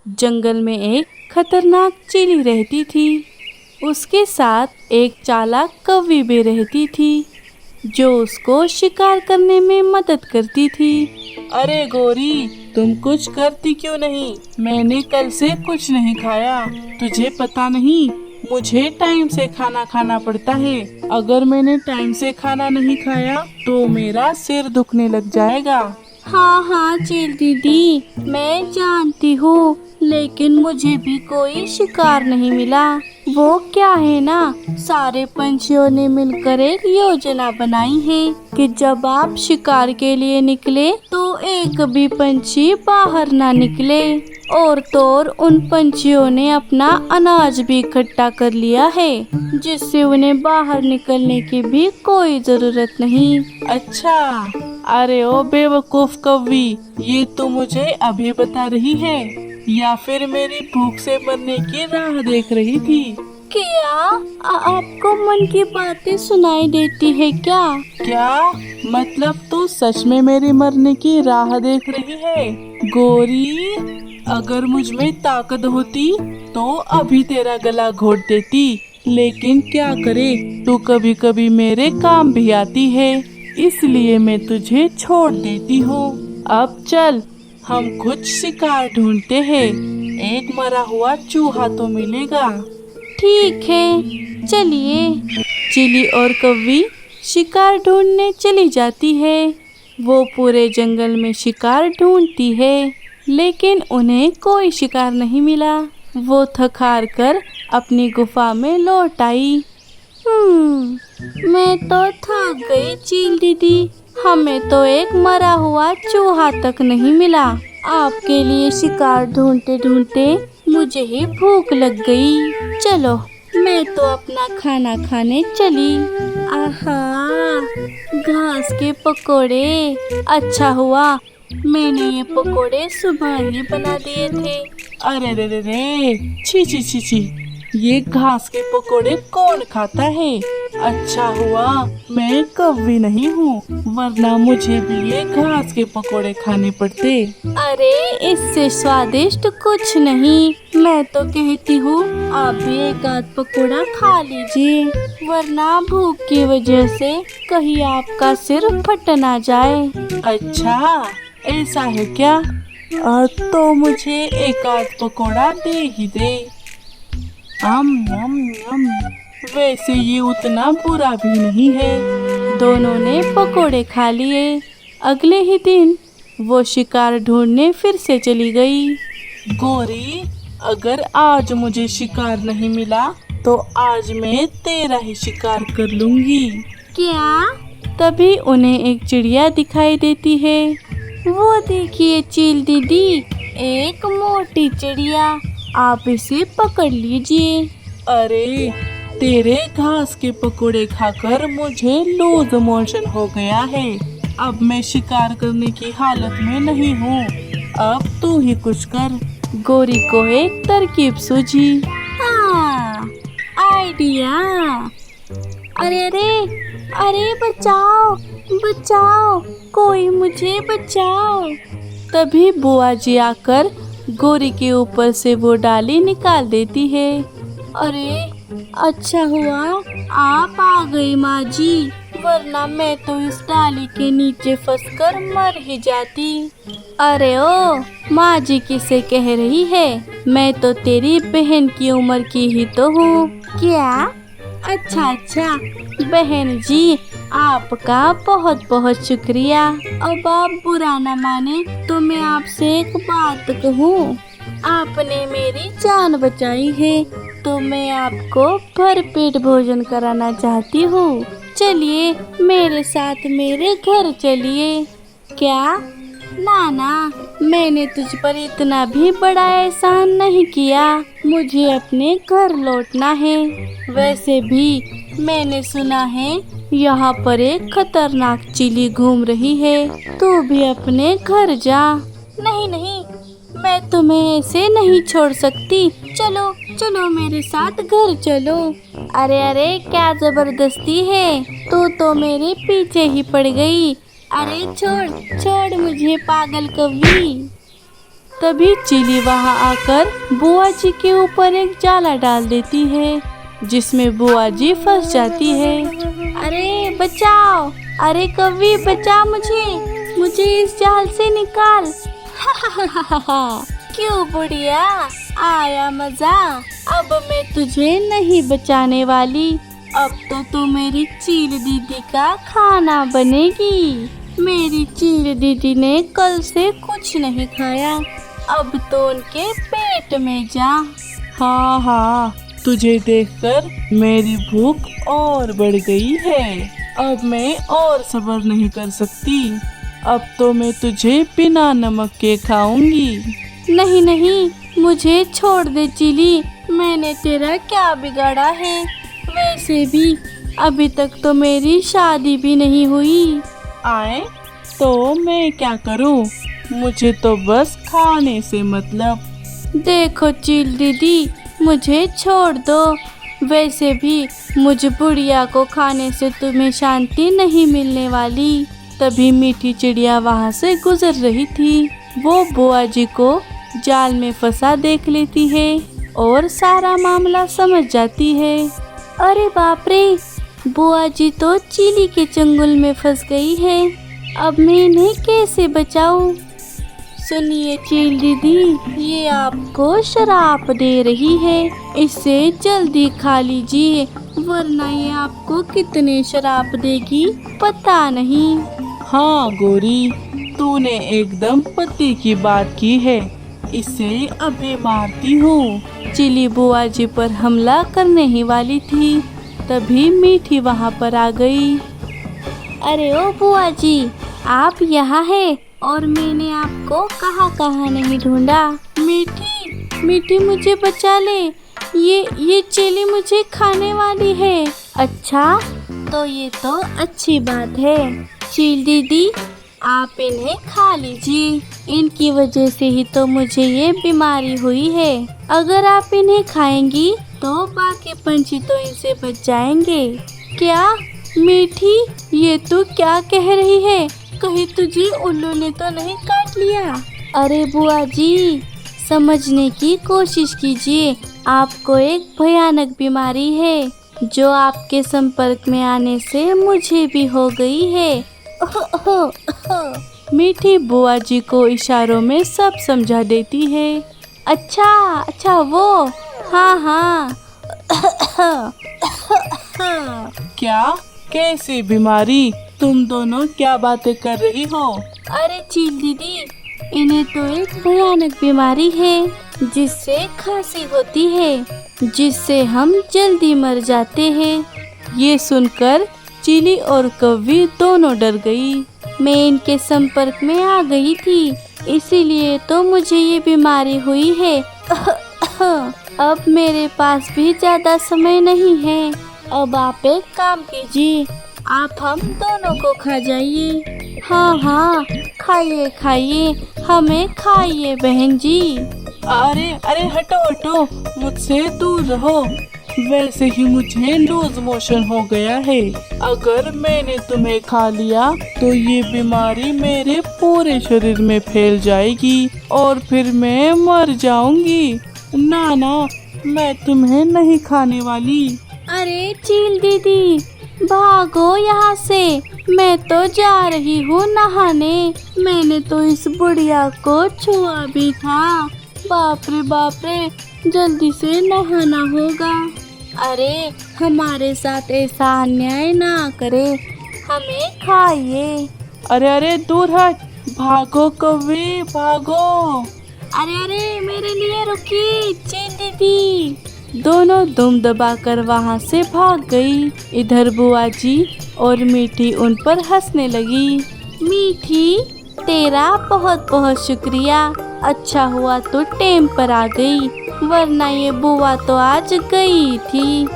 जंगल में एक खतरनाक चीली रहती थी। उसके साथ एक चालाक कौवी भी रहती थी जो उसको शिकार करने में मदद करती थी। अरे गोरी, तुम कुछ करती क्यों नहीं? मैंने कल से कुछ नहीं खाया। तुझे पता नहीं, मुझे टाइम से खाना खाना पड़ता है। अगर मैंने टाइम से खाना नहीं खाया तो मेरा सिर दुखने लग जाएगा। हाँ हाँ चील दीदी, मैं जानती हूँ, लेकिन मुझे भी कोई शिकार नहीं मिला। वो क्या है ना, सारे पंछियों ने मिलकर एक योजना बनाई है कि जब आप शिकार के लिए निकले तो एक भी पंछी बाहर ना निकले। और तो और उन पंछियों ने अपना अनाज भी इकट्ठा कर लिया है, जिससे उन्हें बाहर निकलने की भी कोई जरूरत नहीं। अच्छा, अरे ओ बेवकूफ कौवी, ये तो मुझे अभी बता रही है या फिर मेरी भूख से मरने की राह देख रही थी? क्या आपको मन की बातें सुनाई देती है क्या? क्या मतलब तू सच में मेरी मरने की राह देख रही है? गोरी, अगर मुझ में ताकत होती तो अभी तेरा गला घोट देती, लेकिन क्या करे, तू कभी कभी मेरे काम भी आती है, इसलिए मैं तुझे छोड़ देती हूँ। अब चल, हम कुछ शिकार ढूंढते हैं। एक मरा हुआ चूहा तो मिलेगा। ठीक है, चलिए। चिली और कौवी शिकार ढूंढने चली जाती है। वो पूरे जंगल में शिकार ढूंढती है, लेकिन उन्हें कोई शिकार नहीं मिला। वो थक हार कर अपनी गुफा में लौट आई। मैं तो थक गई चील दीदी, हमें तो एक मरा हुआ चूहा तक नहीं मिला। आपके लिए शिकार ढूंढते ढूंढते मुझे ही भूख लग गई। चलो, मैं तो अपना खाना खाने चली। आहा, घास के पकोड़े, अच्छा हुआ मैंने ये पकोड़े सुबह ही बना दिए थे। अरे रे रे रे, छी छी छी छी, ये घास के पकोड़े कौन खाता है? अच्छा हुआ मैं कौवी नहीं हूँ, वरना मुझे भी ये घास के पकोड़े खाने पड़ते। अरे इससे स्वादिष्ट कुछ नहीं, मैं तो कहती हूँ आप भी एक आध पकोड़ा खा लीजिए, वरना भूख की वजह से कहीं आपका सिर फट ना जाए। अच्छा, ऐसा है क्या? तो मुझे एक आध पकोड़ा दे ही दे। आम नम नम, वैसे ये उतना बुरा भी नहीं है। दोनों ने पकोड़े खा लिए। अगले ही दिन वो शिकार ढूंढने फिर से चली गई। गोरी, अगर आज मुझे शिकार नहीं मिला तो आज मैं तेरा ही शिकार कर लूंगी। क्या? तभी उन्हें एक चिड़िया दिखाई देती है। वो देखिए चील दीदी, एक मोटी चिड़िया, आप इसे पकड़ लीजिए। अरे, तेरे घास के पकोड़े खाकर मुझे लूज मोशन हो गया है। अब मैं शिकार करने की हालत में नहीं हूँ। अब तू ही कुछ कर। गोरी को एक तरकीब सूझी। हाँ, आइडिया। अरे अरे अरे, बचाओ बचाओ, कोई मुझे बचाओ। तभी बुआ जी आकर गोरी के ऊपर से वो डाली निकाल देती है। अरे अच्छा हुआ आप आ गई माँ जी, वरना मैं तो इस डाली के नीचे फंसकर मर ही जाती। अरे ओ, माँ जी किसे कह रही है? मैं तो तेरी बहन की उम्र की ही तो हूँ। क्या? अच्छा अच्छा बहन जी, आपका बहुत बहुत शुक्रिया। अब आप बुरा न माने तो मैं आपसे एक बात कहूँ। आपने मेरी जान बचाई है तो मैं आपको भरपेट भोजन कराना चाहती हूँ। चलिए मेरे साथ मेरे घर चलिए। क्या? ना ना, मैंने तुझ पर इतना भी बड़ा एहसान नहीं किया, मुझे अपने घर लौटना है। वैसे भी मैंने सुना है यहाँ पर एक खतरनाक चीली घूम रही है, तू भी अपने घर जा। नहीं नहीं, मैं तुम्हें ऐसे नहीं छोड़ सकती, चलो चलो मेरे साथ घर चलो। अरे अरे, क्या जबरदस्ती है, तू तो मेरे पीछे ही पड़ गई। अरे छोड़ छोड़ मुझे पागल कौवी। तभी चिली वहां आकर बुआ जी के ऊपर एक जाला डाल देती है, जिसमें बुआ जी फंस जाती है। अरे बचाओ, अरे कौवी बचा मुझे इस जाल से निकाल। क्यों बुढ़िया, आया मजा? अब मैं तुझे नहीं बचाने वाली। अब तो तू मेरी चील दीदी का खाना बनेगी। मेरी चील दीदी ने कल से कुछ नहीं खाया, अब तो उनके पेट में जा। हाँ हाँ, तुझे देखकर मेरी भूख और बढ़ गई है। अब मैं और सब्र नहीं कर सकती। अब तो मैं तुझे बिना नमक के खाऊंगी। नहीं नहीं, मुझे छोड़ दे चिली, मैंने तेरा क्या बिगाड़ा है? वैसे भी अभी तक तो मेरी शादी भी नहीं हुई। आए तो मैं क्या करूं? मुझे तो बस खाने से मतलब। देखो चील दीदी, मुझे छोड़ दो। वैसे भी मुझ बुढ़िया को खाने से तुम्हें शांति नहीं मिलने वाली। तभी मीठी चिड़िया वहाँ से गुजर रही थी। वो बुआ जी को जाल में फंसा देख लेती है और सारा मामला समझ जाती है। अरे बाप रे, बुआ जी तो चिली के चंगुल में फंस गई है। अब मैं इन्हें कैसे बचाऊं? सुनिए चील दीदी, ये आपको शराप दे रही है, इसे जल्दी खा लीजिए, वरना ये आपको कितने शराप देगी पता नहीं। हाँ गोरी, तूने एकदम पते की बात की है। इसे अभी मारती हूँ। चिली बुआ जी पर हमला करने ही वाली थी, तभी मीठी वहाँ पर आ गई। अरे ओ बुआ जी, आप यहाँ हैं और मैंने आपको कहाँ नहीं ढूंढा। मीठी मुझे बचा ले, ये चिली मुझे खाने वाली है। अच्छा, तो ये तो अच्छी बात है। चील दीदी, आप इन्हें खा लीजिए, इनकी वजह से ही तो मुझे ये बीमारी हुई है। अगर आप इन्हें खाएंगी तो बाकी पंछी तो इनसे बच जाएंगे। क्या मीठी, ये तू क्या कह रही है? कहीं तुझे उल्लू ने तो नहीं काट लिया? अरे बुआ जी, समझने की कोशिश कीजिए, आपको एक भयानक बीमारी है जो आपके संपर्क में आने से मुझे भी हो गई है। मीठी बुआ जी को इशारों में सब समझा देती है। अच्छा वो, हाँ। क्या? कैसी बीमारी? तुम दोनों क्या बातें कर रही हो? अरे चील दीदी, इन्हें तो एक भयानक बीमारी है जिससे खांसी होती है, जिससे हम जल्दी मर जाते हैं। ये सुनकर चिली और कौवी दोनों डर गई। मैं इनके संपर्क में आ गई थी, इसीलिए तो मुझे ये बीमारी हुई है। अब मेरे पास भी ज्यादा समय नहीं है। अब आप एक काम कीजिए, आप हम दोनों को खा जाइए। हाँ, खाइए, हमें खाइए बहन जी। अरे हटो, मुझसे दूर रहो। वैसे ही मुझे लूज मोशन हो गया है। अगर मैंने तुम्हें खा लिया तो ये बीमारी मेरे पूरे शरीर में फैल जाएगी और फिर मैं मर जाऊंगी। ना, मैं तुम्हें नहीं खाने वाली। अरे चील दीदी, भागो यहाँ से, मैं तो जा रही हूँ नहाने। मैंने तो इस बुढ़िया को छुआ भी था। बाप रे, जल्दी से नहाना होगा। अरे हमारे साथ ऐसा अन्याय ना करे, हमें खाइए। अरे दूर हट, भागो कौवी, भागो। अरे मेरे लिए रुकी चील दीदी। दोनों दुम दबाकर वहाँ से भाग गई। इधर बुआ जी और मीठी उन पर हंसने लगी। मीठी, तेरा बहुत बहुत शुक्रिया, अच्छा हुआ तो टाइम पर आ गई, वरना ये बुआ तो आज गई थी।